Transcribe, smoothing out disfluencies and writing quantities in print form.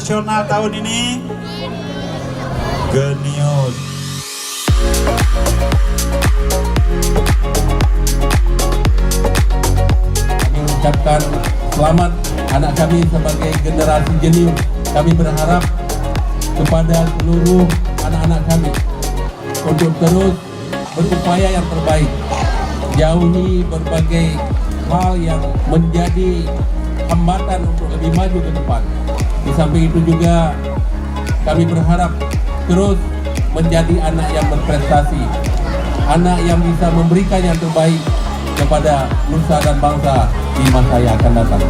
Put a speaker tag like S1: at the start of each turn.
S1: nasional tahun ini? Genius.
S2: Kami mengucapkan selamat anak kami sebagai generasi jenius. Kami berharap kepada seluruh anak-anak kami untuk terus berupaya yang terbaik, jauhi berbagai hal yang menjadi hambatan untuk lebih maju ke depan. Di samping itu juga kami berharap terus menjadi anak yang berprestasi, anak yang bisa memberikan yang terbaik kepada nusa dan bangsa di masa yang akan datang.